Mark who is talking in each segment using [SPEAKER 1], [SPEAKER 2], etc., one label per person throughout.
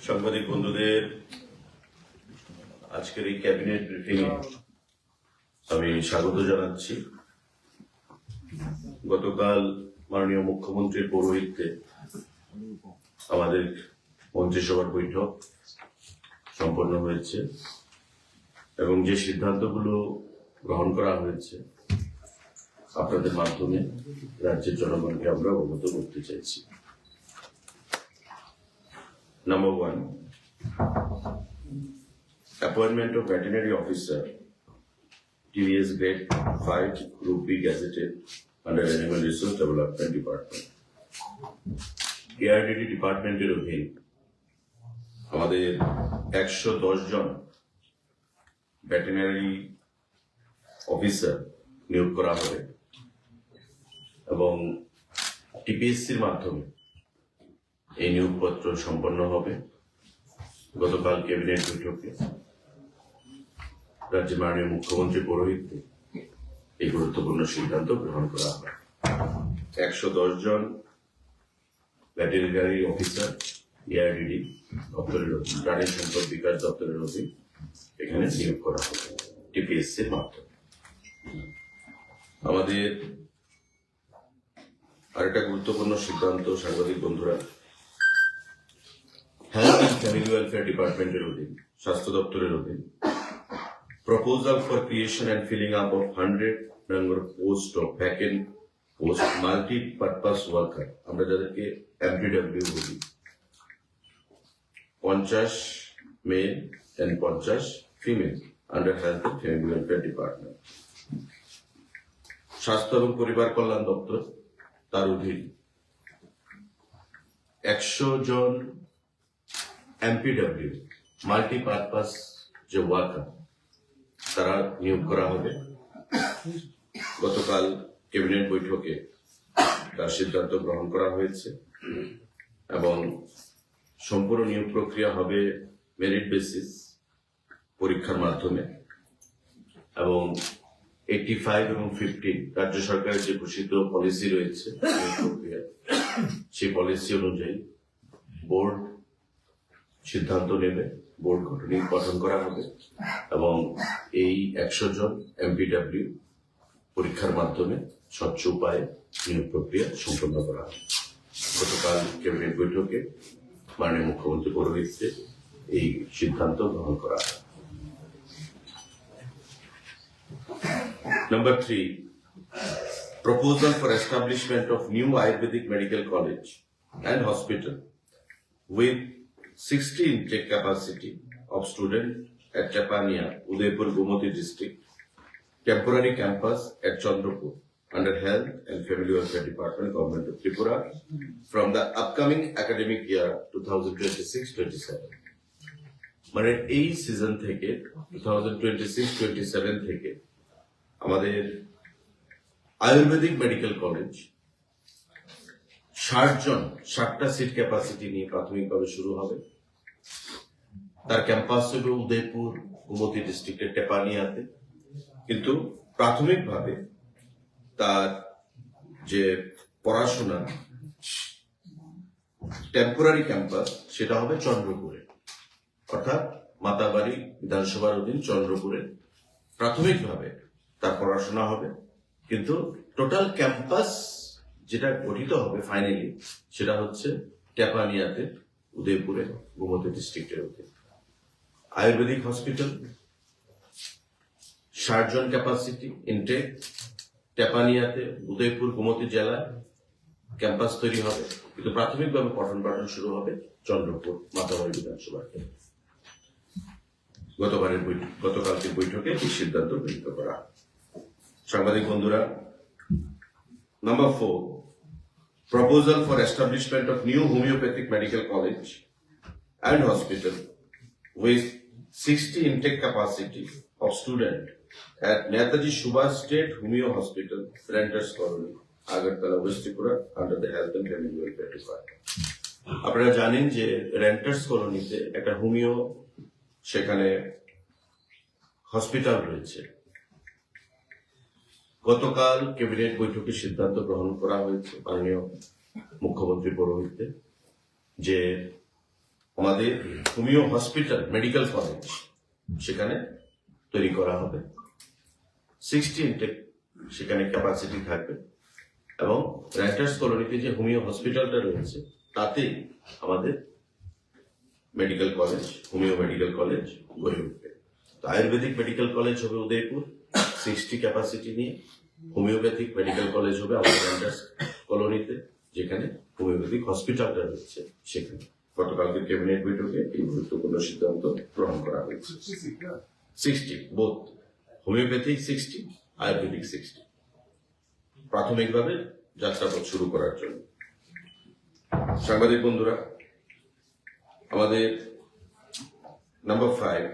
[SPEAKER 1] সাংবাদিক বন্ধুদের আজকের এই ক্যাবিনেট ব্রিফিং এ আমি স্বাগত জানাচ্ছি। গতকাল মাননীয় মুখ্যমন্ত্রীর পৌরোহিত্যে আমাদের মন্ত্রিসভার বৈঠক সম্পন্ন হয়েছে এবং যে সিদ্ধান্তগুলো গ্রহণ করা হয়েছে আপনাদের মাধ্যমে রাজ্যের জনগণকে আমরা অবগত করতে চাইছি। Number 1, appointment of veterinary officer, TVS grade 5, Group B gazetted under Animal Resource Development Department. ARDD ডিপার্টমেন্টের অধীন আমাদের 110 জন ভেটেরিনারি অফিসার নিয়োগ করা হবে এবং টিপিএসসির মাধ্যমে এই নিয়োগপত্র সম্পন্ন হবে। গতকাল ক্যাবিনেট বৈঠকে রাজ্যের মাননীয় মুখ্যমন্ত্রী পৌরোহিত্যে এই গুরুত্বপূর্ণ সিদ্ধান্ত গ্রহণ করা হয়। 110 জন ভেটেরিনারি অফিসার এআরডিডি দপ্তরের অধীন, প্রাণী সম্পদ বিকাশ দপ্তরের অধীন এখানে নিয়োগ করা হবে টিপিএসসির মাধ্যমে। আমাদের আরেকটা গুরুত্বপূর্ণ সিদ্ধান্ত সাংবাদিক বন্ধুরা, হেলথ অ্যান্ড ফ্যামিলি ওয়েলফেয়ার ডিপার্টমেন্টের অধীন, স্বাস্থ্য দপ্তরের অধীন, proposal for creation and filling up of 100 number post of vacant post multipurpose worker, আমরা যাদেরকে এমপিডব্লিউ বলি, 50 male and 50 female under health and family welfare department. স্বাস্থ্য এবং পরিবার কল্যাণ দপ্তর তার অধীন 100 জন এমপিডব্লিউ মাল্টিপারপাস যে ওয়ার্কার তারা নিয়োগ করা হবে। গতকাল ক্যাবিনেট বৈঠকে তার সিদ্ধান্ত গ্রহণ করা হয়েছে এবং সম্পূর্ণ নিয়োগ প্রক্রিয়া হবে মেরিট বেসিস পরীক্ষার মাধ্যমে এবং 85 এবং 15 রাজ্য সরকারের যে ঘোষিত পলিসি রয়েছে প্রক্রিয়া, সেই পলিসি অনুযায়ী বোর্ড সিদ্ধান্ত নেবে, বোর্ড গঠন করা হবে এবং এই 100 জন এমপিডব্লিউ পরীক্ষার মাধ্যমে স্বচ্ছ উপায়ে নিয়োগ প্রক্রিয়া সম্পন্ন করা হবে। গতকাল ক্যাবিনেট বৈঠকে মাননীয় মুখ্যমন্ত্রী পৌরোহিত্যে এই সিদ্ধান্ত গ্রহণ করা হয়। Number 3, proposal for establishment of new Ayurvedic medical college and hospital with 60 intake capacity of student at Chapania, Udaipur, Gomoti district, temporary campus at Chandrapur under Health and Family Welfare Department, Government of Tripura, from the upcoming academic year 2026-27. মানে এই season থেকে 2026-27 থেকে আমাদের ayurvedic medical college 60টা seat capacity নিয়ে প্রাথমিকভাবে শুরু হবে। তার ক্যাম্পাস হবে উদয়পুর, গোমতী ডিস্ট্রিক্টের টেপানিয়াতে, কিন্তু প্রাথমিকভাবে তার যে পড়াশোনা টেম্পোরারি ক্যাম্পাস সেটা হবে চন্দ্রপুরে, অর্থাৎ মাতাবাড়ি বিধানসভার অধীন চন্দ্রপুরে প্রাথমিকভাবে তার পড়াশোনা হবে। কিন্তু টোটাল ক্যাম্পাস যেটা গঠিত হবে ফাইনালি সেটা হচ্ছে টেপানিয়াতে, উদয়পুরে, গোমতী ডিস্ট্রিক্টের অধীন। আয়ুর্বেদিক হসপিটাল 60 জন ক্যাপাসিটি ইনটেক, টেপানিয়াতে, উদয়পুর, গোমতী জেলায় ক্যাম্পাস তৈরি হবে, কিন্তু প্রাথমিকভাবে পঠন পাঠন শুরু হবে চন্দ্রপুর মাতাবাড়ি বিধানসভাতে। গতকালকের বৈঠকে এই সিদ্ধান্ত গৃহীত করা। সাংবাদিক বন্ধুরা, Number 4, proposal for establishment of new homeopathic medical college and hospital with 60 intake capacity of student at Netaji Subhash State Homeo Hospital, Renters Colony, Agartala, West Tripura, under the Health and Family Welfare Department. আপনারা জানেন যে renters কলোনিতে একটা homeo সেখানে hospital রয়েছে। গতকাল cabinet বৈঠকে সিদ্ধান্ত গ্রহণ করা হয়েছে মাননীয় মুখ্যমন্ত্রী পৌরোহিত্যে যে আমাদের হোমিও হসপিটাল মেডিকেল কলেজ সেখানে তৈরি করা হবে। 60 ইনটেক সেখানে ক্যাপাসিটি থাকবে এবং রাইটার্স কলোনিতে যে হোমিও হসপিটালটা রয়েছে তাতে আমাদের medical college, homeo medical college গড়ে উঠবে। তো আয়ুর্বেদিক মেডিকেল কলেজ হবে উদয়পুর 60 ক্যাপাসিটি নিয়ে, হোমিওপ্যাথিক মেডিকেল কলেজ হবে আমাদের রাইটার্স কলোনিতে যেখানে হোমিওপ্যাথিক হসপিটালটা রয়েছে সেখানে। গতকালকে ক্যাবিনেট বৈঠকে এই গুরুত্বপূর্ণ সিদ্ধান্ত গ্রহণ করা হয়েছে। 60 বোথ হোমিওপ্যাথিক 60, আয়ুর্বেদিক 60 প্রাথমিকভাবে যাত্রাপথ শুরু করার জন্য। সাংবাদিক বন্ধুরা, আমাদের number 5,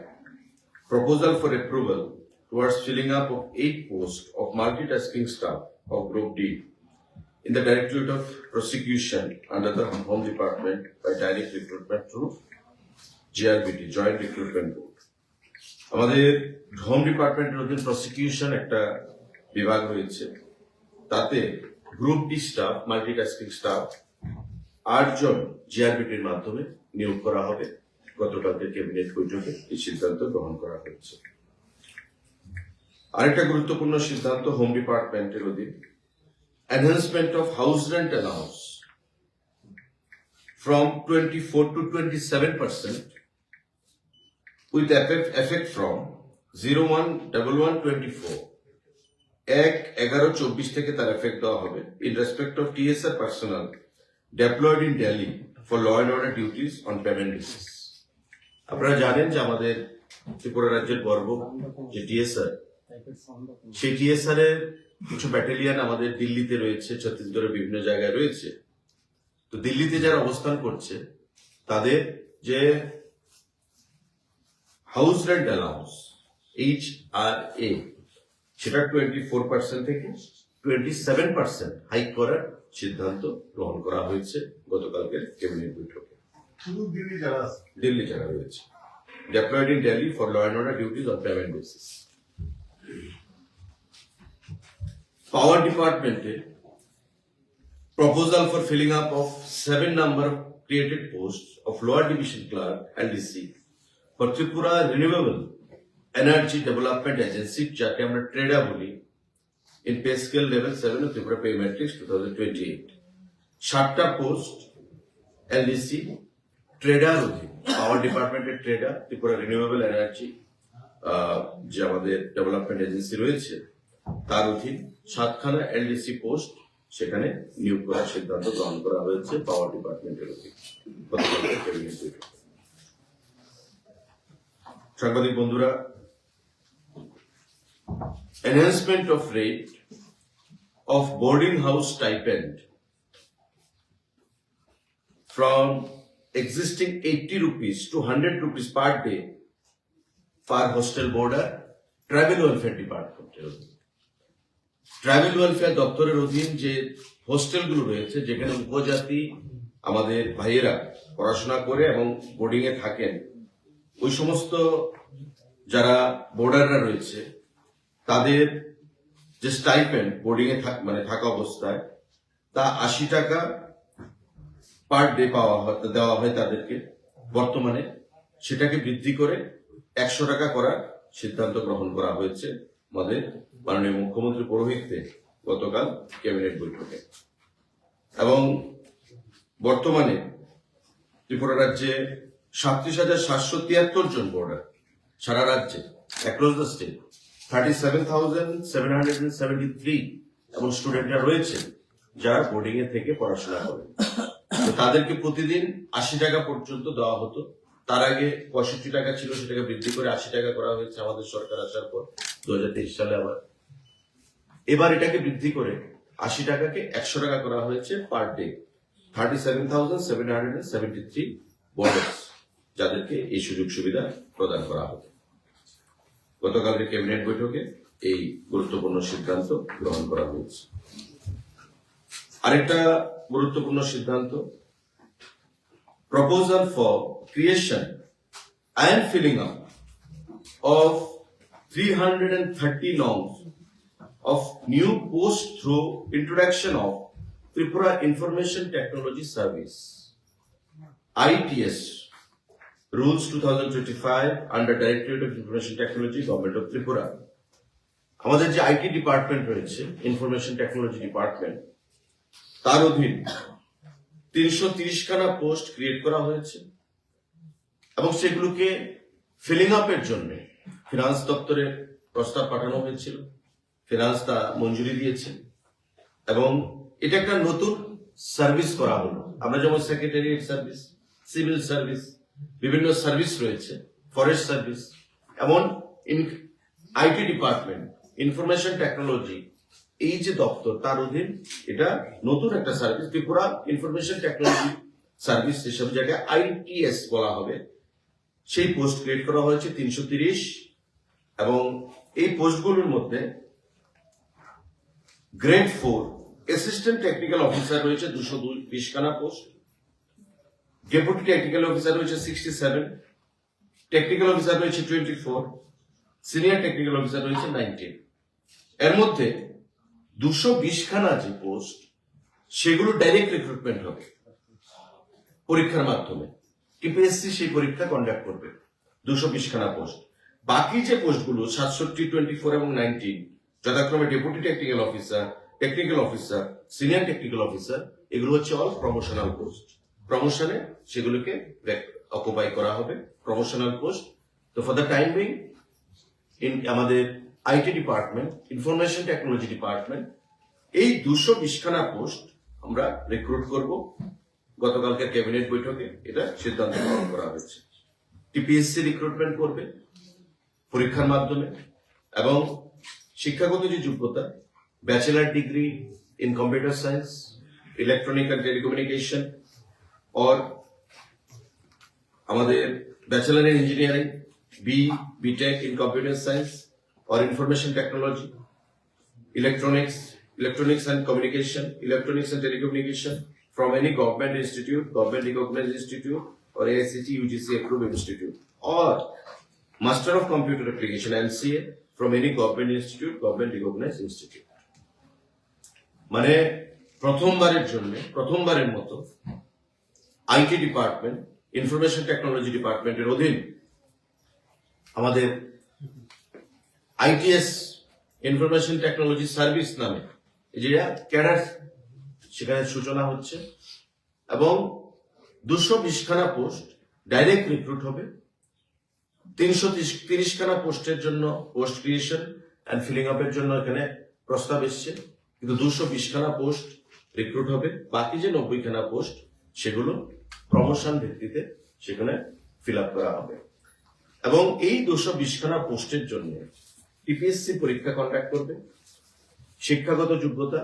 [SPEAKER 1] proposal for approval towards filling up of 8 posts of multitasking staff of Group D in the Directorate of Prosecution under the Home Department by direct recruitment through GRBT, Joint Recruitment Board. আমাদের home ডিপার্টমেন্টের অধীন prosecution একটা বিভাগ রয়েছে, তাতে group D staff, multitasking staff 8 জন জিআরবিটির মাধ্যমে নিয়োগ করা হবে। গতকালকে ক্যাবিনেট বৈঠকে এই সিদ্ধান্ত গ্রহণ করা হয়েছে। আরেকটা গুরুত্বপূর্ণ সিদ্ধান্ত হোম ডিপার্টমেন্টের অধীন enhancement of house rent allowance from 24 to 27% with effect from 01/11/24 1/11/24 থেকে তার এফেক্ট দেওয়া হবে in respect of TSR personnel deployed in Delhi for law and order duties on payment basis. আপনারা জানেন যে আমাদের ত্রিপুরা রাজ্যের গর্ব যে টিএসআর, সেই টিএসআর এর কিছু ব্যাটালিয়ন আমাদের দিল্লিতে রয়েছে, ছত্তিশগড়ের বিভিন্ন জায়গায় রয়েছে। তো দিল্লিতে যারা অবস্থান করছে তাদের যে হাউস রেন্ট অ্যালাউন্স HRA সেটা 24% থেকে 27% হাইক করার সিদ্ধান্ত গ্রহণ করা হয়েছে গতকালকের ক্যাবিনেট বৈঠকে। দিল্লি যারা রয়েছে deployed in Delhi for law and order duties on payment basis. Power Department proposal for filling up of 7 number of created posts of lower division clerk LDC for Tripura Renewable Energy Development Agency যাকে আমরা ট্রেডা বলি in pay scale level 7 of Tripura Pay Matrix 2028. 7টা post LDC trader অধীন, power ডিপার্টমেন্টের tedder, Tripura renewable energy যে আমাদের development agency রয়েছে তার অধীন 7খানা এলডিসি পোস্ট সেখানে নিয়োগ করার সিদ্ধান্ত গ্রহণ করা হয়েছে পাওয়ার ডিপার্টমেন্টের অধীন। সাংবাদিক বন্ধুরা, enhancement of rate of boarding house stipend from existing 80 rupees to 100 rupees per day for hostel boarder, tribal welfare ডিপার্টমেন্টের অধীন। ট্রাইবেল ওয়েলফেয়ার দপ্তরের অধীন যে হোস্টেলগুলো রয়েছে যেখানে উপজাতি আমাদের ভাইয়েরা পড়াশোনা করে এবং বোর্ডিং এ থাকেন, ওই সমস্ত যারা বোর্ডাররা রয়েছে তাদের যে স্টাইপেন্ড বোর্ডিং এ থাকা অবস্থায় তা 80 টাকা পার ডে দেওয়া হয় তাদেরকে। বর্তমানে সেটাকে বৃদ্ধি করে 100 টাকা করার সিদ্ধান্ত গ্রহণ করা হয়েছে আমাদের মাননীয় মুখ্যমন্ত্রী পৌরোহিত্যে গতকাল ক্যাবিনেট বৈঠকে। এবং বর্তমানে ত্রিপুরা রাজ্যে 37,773 জন বোর্ডার সারা রাজ্যে অ্যাক্রস দ্য স্টেট 37,773 এবং স্টুডেন্টরা রয়েছে যারা বোর্ডিং এ থেকে পড়াশোনা করে। তাদেরকে প্রতিদিন 80 টাকা পর্যন্ত দেওয়া হতো। তার আগে 65 টাকা ছিল, সেটাকে বৃদ্ধি করে 80 টাকা করা হয়েছে আমাদের সরকার আসার পর 2023 সালে। এবার এটাকে বৃদ্ধি করে 80 টাকাকে 100 টাকা করা হয়েছে পার ডে। 37,773 বোর্ডার্স যাদেরকে এই সুযোগ সুবিধা প্রদান করা হবে। গতকালের ক্যাবিনেট বৈঠকে এই গুরুত্বপূর্ণ সিদ্ধান্ত গ্রহণ করা হয়েছে। আরেকটা গুরুত্বপূর্ণ সিদ্ধান্ত, proposal for creation and filling up of 330 norms of new posts through introduction of Tripura Information Technology Service ITS Rules 2025 under Directorate of Information Technology, Government of Tripura. আমাদের যে আইটি ডিপার্টমেন্ট রয়েছে, ইনফরমেশন টেকনোলজি ডিপার্টমেন্ট, তার অধীন 330 খানা post create করা হয়েছে এবং সেগুলোকে ফিলিং আপের জন্য ফিনান্স দপ্তরে প্রস্তাব পাঠানো হয়েছিল। ফিনান্স তা মঞ্জুরি দিয়েছে এবং এটা একটা নতুন সার্ভিস করা হলো। আমরা যেমন সেক্রেটারিয়েট সার্ভিস, সিভিল সার্ভিস, বিভিন্ন সার্ভিস রয়েছে, ফরেস্ট সার্ভিস, এমন আইটি ডিপার্টমেন্ট, ইনফরমেশন টেকনোলজি, এই যে দপ্তর তার অধীন এটা নতুন একটা service, Tripura information technology service, সেসব জায়গায় আইটিএস বলা হবে। সেই পোস্ট ক্রিয়েট করা হয়েছে 330 এবং এই পোস্টগুলোর মধ্যে গ্রেড 4 অ্যাসিস্ট্যান্ট টেকনিক্যাল অফিসার রয়েছে 220 খানা পোস্ট, ডেপুটি টেকনিক্যাল অফিসার রয়েছে 67, টেকনিক্যাল অফিসার রয়েছে 24, সিনিয়র টেকনিক্যাল অফিসার রয়েছে 19। এর মধ্যে 220 খানা যে পোস্ট, সেগুলো ডাইরেক্ট রিক্রুটমেন্ট হবে পরীক্ষার মাধ্যমে। টিপিএসসি সেই পরীক্ষা কন্ডাক্ট করবে 220 খানা পোস্ট। বাকি যে পোস্টগুলো 67, 24 এবং 19 যথাক্রমে deputy technical officer, senior technical officer, এগুলো হচ্ছে অল প্রমোশনাল পোস্ট। প্রমোশনে সেগুলোকে অকুপাই করা হবে, প্রমোশনাল পোস্ট। তো ফর দ্য টাইম বিং আমাদের IT department, information technology department, এই 220 খানা পোস্ট আমরা রিক্রুট করব। গতকালকের ক্যাবিনেট বৈঠকে এটা সিদ্ধান্ত গ্রহণ করা হয়েছে। টিপিএসসি রিক্রুটমেন্ট করবে পরীক্ষার মাধ্যমে এবং শিক্ষাগত যে যোগ্যতা, bachelor degree in computer science, electronic and telecommunication, और আমাদের bachelor in engineering, BTech in computer science और information technology, electronics and communication, electronics and telecommunication from any government institute, government recognised institute और AICTE UGC approved institute, और master of computer application MCA from any government institute, government recognised institute. মানে প্রথমবারের মতো IT department, information technology ডিপার্টমেন্টের অধীন আমাদের ITS, information technology service নামে যে ক্যাডার, সেখানে সূচনা হচ্ছে এবং 220 খানা পোস্ট ডাইরেক্ট রিক্রুট হবে। 330 খানা পোস্টের জন্য পোস্ট ক্রিয়েশন এন্ড ফিলিং আপের জন্য এখানে প্রস্তাব এসছে, কিন্তু 220 খানা পোস্ট রিক্রুট হবে। বাকি যে 90 খানা পোস্ট, সেগুলো প্রমোশন ভিত্তিতে সেখানে ফিল আপ করা হবে এবং এই 220 খানা পোস্টের জন্য টিপিএসসি পরীক্ষা কন্ডাক্ট করবে। শিক্ষাগত যোগ্যতা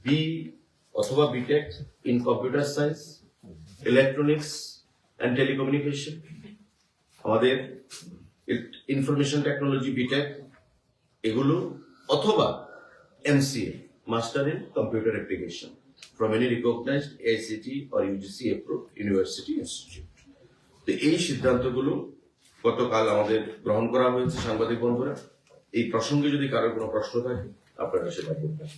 [SPEAKER 1] বি অথবা BTech in computer science, electronics and telecommunication, আমাদের ইনফরমেশন টেকনোলজি বিটেক এগুলো, অথবা MCA master in computer application from any recognized AICTE or UGC approved university institute। তো এই সিদ্ধান্তগুলো গতকাল আমাদের গ্রহণ করা হয়েছে। সাংবাদিক বন্ধুরা, এই প্রসঙ্গে যদি কারো কোনো প্রশ্ন থাকে আপনারা সেটা করবেন।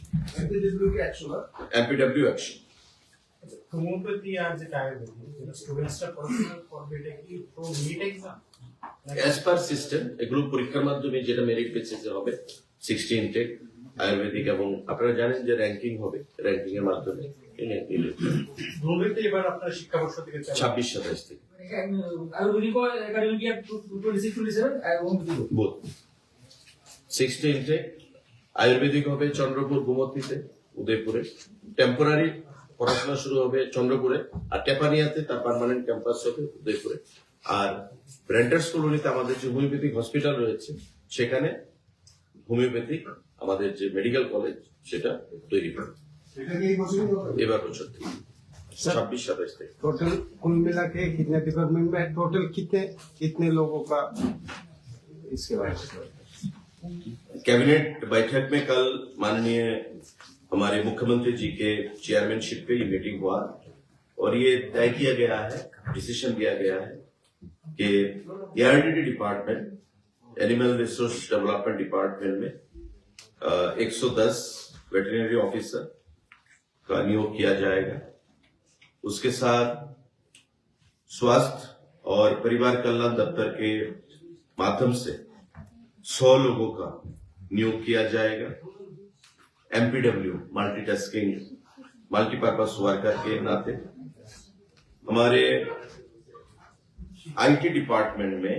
[SPEAKER 1] MPW অ্যাকশন
[SPEAKER 2] হোমিওপ্যাথি আর যেটা আয়ুর্বেদিক, স্টুডেন্টসরা পড়াশোনা করবে, এটা কি তো NEET exam
[SPEAKER 1] as per system, এগুলো পরীক্ষার মাধ্যমে যেটা মেরিট বেসিসে হবে 60 ইনটেক আয়ুর্বেদিক, এবং আপনারা জানেন যে র্যাঙ্কিং হবে, র্যাঙ্কিং এর মাধ্যমে
[SPEAKER 2] এবার আপনার শিক্ষাবর্ষ থেকে
[SPEAKER 1] 26-27 থেকে
[SPEAKER 3] আয়ুর্বেদিক একাডেমিক ইয়ার 26-27 আর হোমিওপ্যাথি
[SPEAKER 1] বোথ 60 ইনটেক। আয়ুর্বেদিক হবে চন্দ্রপুর, গোমতীতে, উদয়পুরে। টেম্পোরারি পড়াশোনা শুরু হবে চন্দ্রপুরে, আর টেপানিয়াতে তার পার্মানেন্ট ক্যাম্পাস হবে উদয়পুরে। আর ব্রেন্টার্স কলোনিতে আমাদের যে হোমিওপ্যাথিক হসপিটাল রয়েছে, সেখানে হোমিওপ্যাথিক আমাদের যে মেডিকেল কলেজ সেটা তৈরি হবে এবার বছর থেকে 26-27 থেকে।
[SPEAKER 4] टोटल कुल मिला के कितने डिपार्टमेंट में टोटल कितने लोगों का इसके बारे में?
[SPEAKER 1] कैबिनेट बैठक में कल माननीय हमारे मुख्यमंत्री जी के चेयरमैनशिप पे ये मीटिंग हुआ और ये तय किया गया है, डिसीजन दिया गया है कि ARDD department, animal resource development department में 110 वेटरनरी ऑफिसर का नियोग किया जाएगा। उसके साथ स्वास्थ्य और परिवार कल्याण दफ्तर के माध्यम से 100 लोगों का नियोग किया जाएगा। MPW मल्टीटास्किंग मल्टीपर्पज वर्कर के नाते हमारे IT डिपार्टमेंट में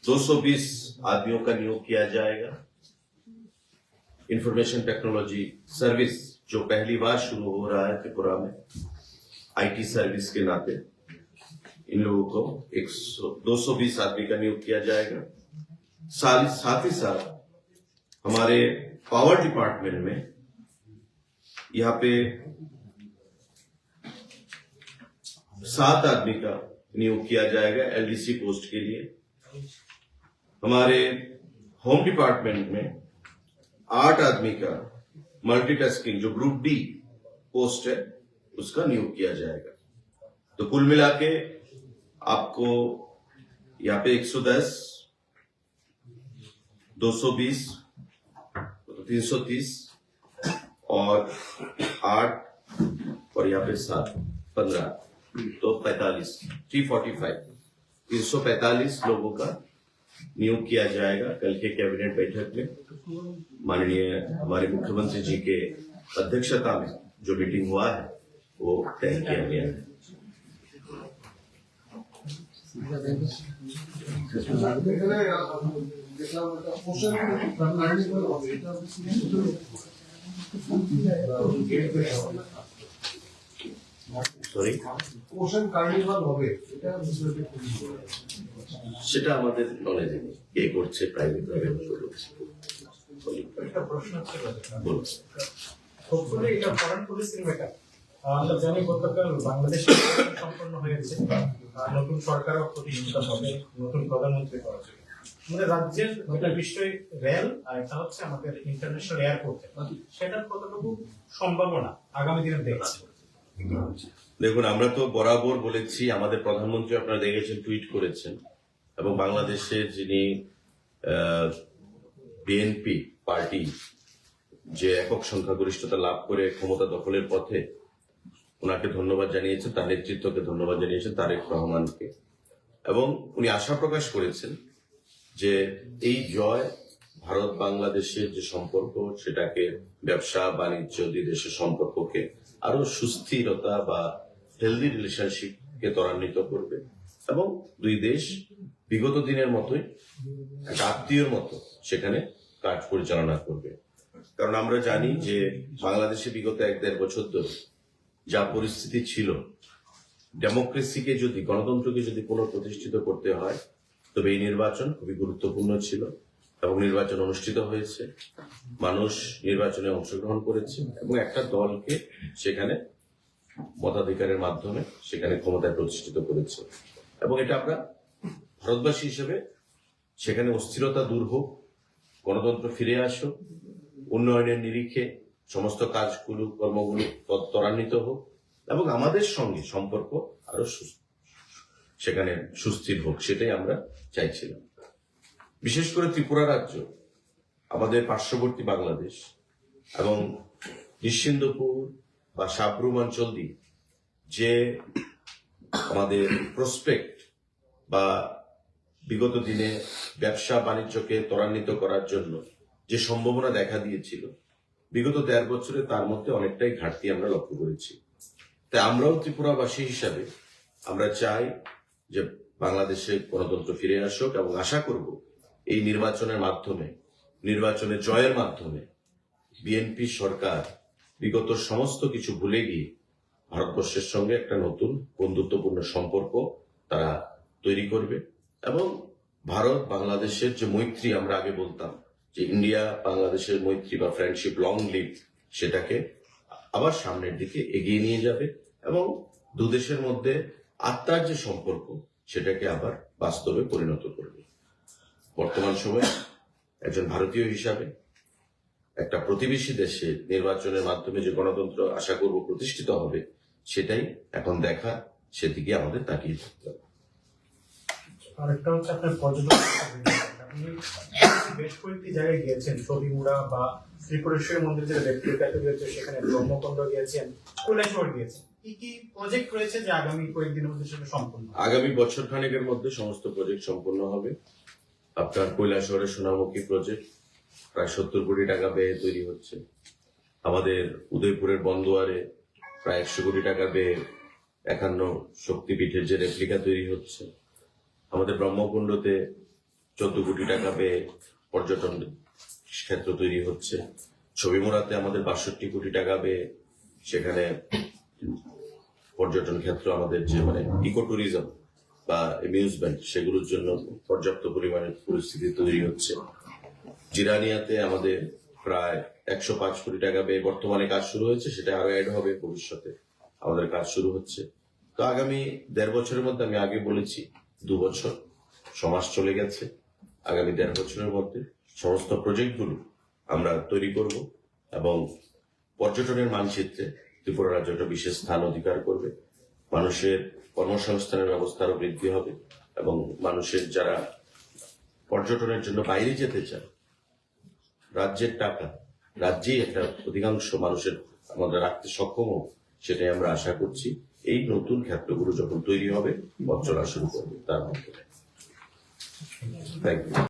[SPEAKER 1] 220 आदमियों का नियोग किया जाएगा। इंफॉर्मेशन टेक्नोलॉजी सर्विस जो पहली बार शुरू हो रहा है त्रिपुरा में IT सर्विस के नाते इन लोगों को 220 आदमी का नियोग किया जाएगा। साथ ही साथ हमारे पावर डिपार्टमेंट में यहाँ पे 7 आदमी का नियोग किया जाएगा LDC पोस्ट के लिए। हमारे होम डिपार्टमेंट में 8 आदमी का मल्टीटास्किंग जो ग्रुप D पोस्ट है उसका नियोग किया जाएगा। तो कुल मिला के आपको यहाँ पे 110, 220, 330 और 8 और यहाँ पे 7, 15 तो 45, 345 लोगों का नियोग किया जाएगा। कल के कैबिनेट बैठक में माननीय हमारे मुख्यमंत्री जी के अध्यक्षता में जो मीटिंग हुआ है वो तय किया गया है। সরি
[SPEAKER 5] পোষণ কার্নিভাল হবে
[SPEAKER 1] সেটা আমাদের নলেজে নেই, কে করছে প্রাইভেট ভাবে করছে।
[SPEAKER 2] একটা প্রশ্ন ছিল
[SPEAKER 1] বলুন।
[SPEAKER 2] হোপফুলি এটা ফরেন পলিসির ম্যাটার। আমরা জানি গতকাল বাংলাদেশে সম্পন্ন হয়েছে, নতুন সরকারও প্রতিষ্ঠিত হবে, নতুন প্রধানমন্ত্রী করা হবে। আমাদের রাজ্যের যেটা বিষয় রেল আর একটা হচ্ছে আমাদের ইন্টারন্যাশনাল এয়ারপোর্ট, সেটার কতটুকু সম্ভাবনা আগামী দিনে দেখছে?
[SPEAKER 1] দেখুন, আমরা তো বরাবর বলেছি, আমাদের প্রধানমন্ত্রী আপনারা দেখেছেন টুইট করেছেন, এবং বাংলাদেশের যিনি বিএনপি পার্টি যে একক সংখ্যাগরিষ্ঠতা লাভ করে ক্ষমতা দখলের পথে ওনাকে ধন্যবাদ জানিয়েছেন, তার নেতৃত্বকে ধন্যবাদ জানিয়েছেন, তারেক রহমানকে, এবং উনি আশা প্রকাশ করেছেন যে এই জয় ভারত বাংলাদেশের যে সম্পর্ক সেটাকে ব্যবসা বাণিজ্য দুই দেশের সম্পর্ককে আরো সুস্থিরতা বা হেলদি রিলেশনশিপকে ত্বরান্বিত করবে, এবং দুই দেশ বিগত দিনের মতোই একটা আত্মীয়র মতো সেখানে কাজ পরিচালনা করবে। কারণ আমরা জানি যে বাংলাদেশে বিগত 1-1.5 বছর ধরে যা পরিস্থিতি ছিল, ডেমোক্রেসিকে যদি গণতন্ত্রকে যদি পুনঃপ্রতিষ্ঠিত করতে হয় তবে এই নির্বাচন খুবই গুরুত্বপূর্ণ ছিল, এবং নির্বাচন অনুষ্ঠিত হয়েছে, মানুষ নির্বাচনে অংশগ্রহণ করেছে এবং একটা দলকে সেখানে মতাধিকারের মাধ্যমে সেখানে ক্ষমতায় প্রতিষ্ঠিত করেছে। এবং এটা আমরা ভারতবাসী হিসেবে সেখানে অস্থিরতা দূর হোক, গণতন্ত্র ফিরে আসুক, উন্নয়নের নিরিখে সমস্ত কাজগুলো কর্মগুলো ত্বরান্বিত হোক, এবং আমাদের সঙ্গে সম্পর্ক আরো সেখানে সুস্থির হোক, সেটাই আমরা চাইছিলাম। বিশেষ করে ত্রিপুরা রাজ্য আমাদের পার্শ্ববর্তী বাংলাদেশ এবং নিশ্চিন্দপুর বা সাবরুম অঞ্চল দিয়ে যে আমাদের প্রসপেক্ট বা বিগত দিনে ব্যবসা বাণিজ্যকে ত্বরান্বিত করার জন্য যে সম্ভাবনা দেখা দিয়েছিল, বিগত 1.5 বছরে তার মধ্যে অনেকটাই ঘাটতি আমরা লক্ষ্য করেছি। তাই আমরাও ত্রিপুরাবাসী হিসাবে আমরা চাই যে বাংলাদেশে গণতন্ত্র ফিরে আসুক, এবং আশা করব এই নির্বাচনের মাধ্যমে, নির্বাচনের জয়ের মাধ্যমে বিএনপি সরকার বিগত সমস্ত কিছু ভুলে গিয়ে ভারতবর্ষের সঙ্গে একটা নতুন বন্ধুত্বপূর্ণ সম্পর্ক তারা তৈরি করবে, এবং ভারত বাংলাদেশের যে মৈত্রী আমরা আগে বলতাম যে ইন্ডিয়া বাংলাদেশের মৈত্রী বা ফ্রেন্ডশিপ লং লিভ, সেটাকে আবার সামনের দিকে এগিয়ে নিয়ে যাবে, এবং দুদেশের মধ্যে আত্মার যে সম্পর্ক সেটাকে আবার বাস্তবে পরিণত করবে। বর্তমান সময়ে একজন ভারতীয় হিসাবে একটা প্রতিবেশী দেশে নির্বাচনের মাধ্যমে যে গণতন্ত্র আশা করব প্রতিষ্ঠিত হবে, সেটাই এখন দেখা, সেদিকে আমাদের তাকিয়ে থাকতে হবে।
[SPEAKER 2] আরেকটা হচ্ছে আপনার পর্যটন, আপনি বেশ কয়েকটি জায়গায় গিয়েছেন, ছবিমুড়া বা ত্রিপুরেশ্বরী মন্দির যে ব্যক্তির কাছে গিয়েছে, সেখানে ব্রহ্মকুণ্ড গিয়েছেন, কৈলাসহর গিয়েছেন। কি কি প্রজেক্ট রয়েছে যে আগামী কয়েকদিনের মধ্যে সেটা সম্পূর্ণ হবে?
[SPEAKER 1] আগামী বছর খানেকের মধ্যে সমস্ত প্রজেক্ট সম্পূর্ণ হবে। আপনার কৈলাসহরের সোনামুখী প্রজেক্ট প্রায় 70 কোটি টাকা ব্যয়ে তৈরি হচ্ছে। আমাদের উদয়পুরের বন্দোয়ারে প্রায় 100 কোটি টাকা ব্যয়ে 51 শক্তিপীঠের যে রেপ্লিকা তৈরি হচ্ছে। আমাদের ব্রহ্মকুণ্ডতে 14 কোটি টাকা ব্যয়ে পর্যটন ক্ষেত্র তৈরি হচ্ছে। ছবিমুড়াতে আমাদের 62 কোটি টাকা ব্যয়ে সেখানে পর্যটন ক্ষেত্র, আমাদের যে ইকো ট্যুরিজম বা অ্যামিউজমেন্ট, সেগুলোর জন্য পর্যাপ্ত পরিমাণে পরিস্থিতি তৈরি হচ্ছে। জিরানিয়াতে আমাদের প্রায় 105 কোটি টাকা ব্যয়ে বর্তমানে কাজ শুরু হয়েছে, সেটা আরো অ্যাড হবে ভবিষ্যতে। আমাদের কাজ শুরু হচ্ছে। তো আগামী 1.5 বছরের মধ্যে, আমি আগে বলেছি 2 বছর, সমাজ চলে গেছে, আগামী 1.5 বছরের মধ্যে সমস্ত প্রজেক্টগুলো আমরা তৈরি করব এবং পর্যটনের মানচিত্রে ত্রিপুরা রাজ্যটা বিশেষ স্থান অধিকার করবে। মানুষের কর্মসংস্থানের ব্যবস্থা আরো বৃদ্ধি হবে এবং মানুষের যারা পর্যটনের জন্য বাইরে যেতে চায়, রাজ্যের টাকা রাজ্যেই একটা অধিকাংশ মানুষের আমাদের রাখতে সক্ষম হোক, সেটাই আমরা আশা করছি। এই নতুন ক্ষেত্রগুলো যখন তৈরি হবে, পথ চলা শুরু করবে তার মধ্যে। Thank you.